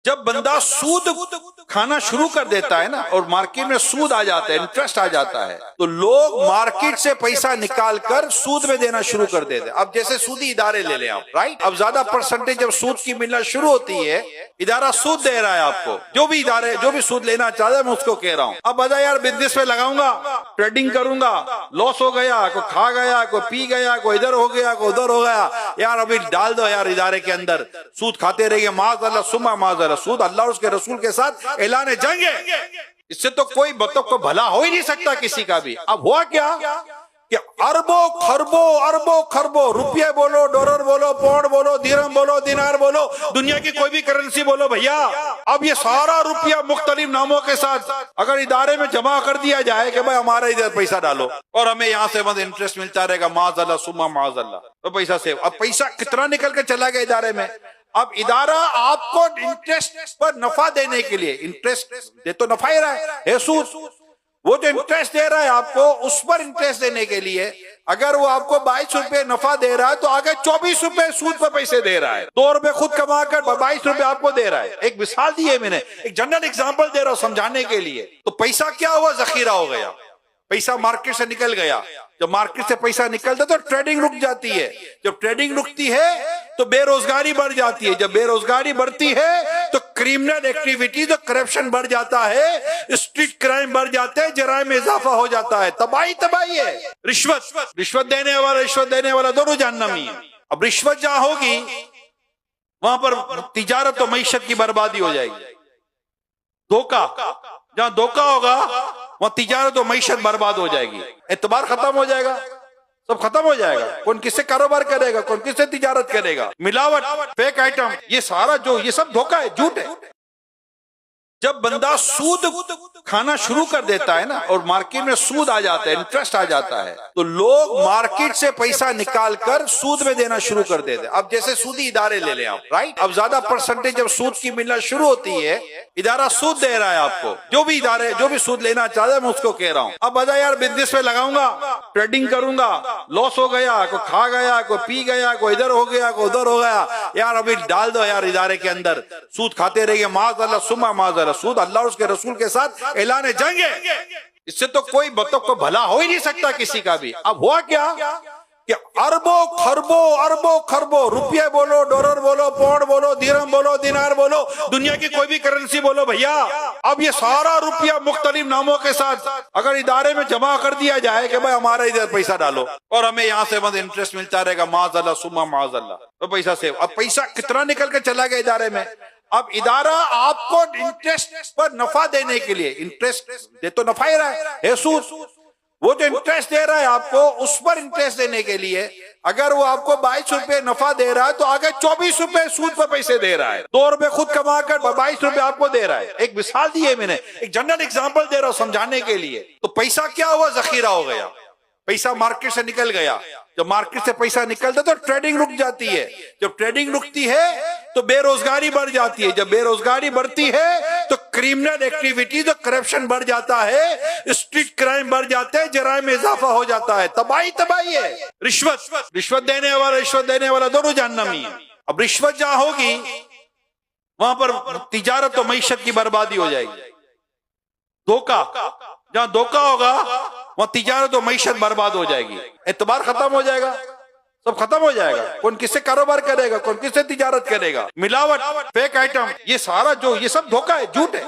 जब बंदा सूद खाना शुरू कर देता है ना और मार्केट में सूद आ जाता है, इंटरेस्ट आ जाता है, तो लोग मार्केट से पैसा निकाल कर सूद में देना शुरू कर देते हैं। अब जैसे सूदी इदारे ले लें आप, राइट, अब ज्यादा परसेंटेज जब सूद की मिलना शुरू होती है, इदारा सूद दे रहा है आपको, जो भी इदारे जो भी सूद लेना चाहता है मैं उसको कह रहा हूँ। अब बता यार बिजनेस में लगाऊंगा, ट्रेडिंग करूंगा, लॉस हो गया, कोई खा गया, कोई पी गया, कोई इधर हो गया, कोई उधर हो गया, यार अभी डाल दो यार इदारे के अंदर, सूद खाते रहिए, माज़अल्लाह सुम्मा माज़अल्लाह, सूद अल्लाह और उसके रसूल के साथ ऐलान जंग है। इससे तो कोई को भला हो ही नहीं सकता किसी का भी। अब हुआ क्या कि अरबों खरबों रुपये बोलो, डॉलर बोलो, पाउंड बोलो, दिरहम बोलो, दिनार बोलो, दुनिया की कोई भी करेंसी बोलो भैया, अब ये सारा रुपया मुख्तलिफ नामों के साथ अगर इदारे में जमा कर दिया जाए कि भाई हमारा इधर पैसा डालो और हमें यहाँ से मतलब इंटरेस्ट मिलता रहेगा, माज़अल्लाह सुम्मा माज़अल्लाह, तो पैसा सेव। अब पैसा कितना निकल के चला गया इदारे में। अब इदारा आपको इंटरेस्ट पर नफा देने के लिए, इंटरेस्ट दे तो नफा ही रहा है, सूद, वो जो इंटरेस्ट दे रहा है आपको, उस पर इंटरेस्ट देने के लिए अगर वो आपको 22 रुपए नफा दे रहा है तो आगे 24 रुपए सूद पर पैसे दे रहा है, 2 रुपए खुद कमा कर 22 रुपए आपको दे रहा है। एक मिसाल दी है मैंने, एक जनरल एग्जांपल दे रहा हूं समझाने के लिए। तो पैसा क्या हुआ, जखीरा हो गया, पैसा मार्केट से निकल गया। जब मार्केट से पैसा निकलता तो ट्रेडिंग रुक जाती है, जब ट्रेडिंग रुकती है तो बेरोजगारी बढ़ जाती है, जब बेरोजगारी बढ़ती है तो क्रिमिनल एक्टिविटीज और करप्शन बढ़ जाता है, स्ट्रीट क्राइम बढ़ जाते हैं, जराइम में इजाफा हो जाता है, तबाही है। रिश्वत देने वाला दोनों जहन्नमी है। अब रिश्वत जहां होगी वहां पर तिजारत और मईशत की बर्बादी हो जाएगी। धोखा, जहां धोखा होगा वहां तिजारत और मईशत बर्बाद हो जाएगी, एतबार खत्म हो जाएगा, सब खत्म हो जाएगा। कौन किससे कारोबार करेगा, कौन किससे तिजारत करेगा, मिलावट, फेक आइटम, ये सारा जो ये सब धोखा है, झूठ है। जब बंदा सूद खाना शुरू कर देता है ना और मार्केट में सूद आ जाता है, इंटरेस्ट आ जाता है, तो लोग मार्केट से पैसा निकाल कर सूद में देना शुरू कर देते हैं। अब जैसे सूदी इदारे ले लें आप, राइट, अब ज्यादा परसेंटेज जब सूद की मिलना शुरू होती है, इदारा सूद दे रहा है आपको, जो भी इदारे जो भी सूद लेना चाहता है मैं उसको कह रहा हूँ। अब बता यार बिजनेस में लगाऊंगा, ट्रेडिंग करूंगा, लॉस हो गया, कोई खा गया, कोई पी गया, कोई इधर हो गया, कोई उधर हो गया, यार अभी डाल दो यार इदारे के अंदर, सूद खाते रहिए, माज़अल्लाह सुम्मा माज़अल्लाह, सूद अल्लाह और उसके रसूल के साथ ऐलान जंग है। इससे तो कोई को भला हो ही नहीं सकता किसी का भी। अब हुआ क्या कि अरबों खरबों रुपये बोलो, डॉलर बोलो, पाउंड बोलो, दिरहम बोलो, दिनार बोलो, दुनिया की कोई भी करेंसी बोलो भैया, अब ये सारा रुपया मुख्तलिफ नामों के साथ अगर इदारे में जमा कर दिया जाए कि भाई हमारा इधर पैसा डालो और हमें यहाँ से मतलब इंटरेस्ट मिलता रहेगा, माज़अल्लाह सुम्मा माज़अल्लाह, तो पैसा सेव। अब पैसा कितना निकल के चला गया इदारे में। अब इदारा आपको इंटरेस्ट पर नफा देने के लिए, इंटरेस्ट दे तो नफा ही रहा है, सूद, वो जो इंटरेस्ट दे रहा है आपको, उस पर इंटरेस्ट देने के लिए अगर वो आपको 22 रुपए नफा दे रहा है तो आगे 24 रुपए सूद पर पैसे दे रहा है, 2 रुपए खुद कमा कर 22 रुपए आपको दे रहा है। एक मिसाल दी है मैंने, एक जनरल एग्जांपल दे रहा हूं समझाने के लिए। तो पैसा क्या हुआ, जखीरा हो गया, पैसा मार्केट से निकल गया। जब मार्केट से पैसा निकलता तो ट्रेडिंग रुक जाती है, जब ट्रेडिंग रुकती है तो बेरोजगारी बढ़ जाती है, जब बेरोजगारी बढ़ती है तो क्रिमिनल एक्टिविटीज और करप्शन बढ़ जाता है, स्ट्रीट क्राइम बढ़ जाते हैं, जराइम में इजाफा हो जाता है, तबाही है। रिश्वत देने वाला दोनों जहन्नमी है। अब रिश्वत जहां होगी वहां पर तिजारत और मईशत की बर्बादी हो जाएगी। धोखा, जहां धोखा होगा वहां तिजारत और मईशत बर्बाद हो जाएगी, एतबार खत्म हो जाएगा, सब खत्म हो जाएगा। कौन किससे कारोबार करेगा, कौन किससे तिजारत करेगा, मिलावट, फेक आइटम, ये सारा जो ये सब धोखा है, झूठ है।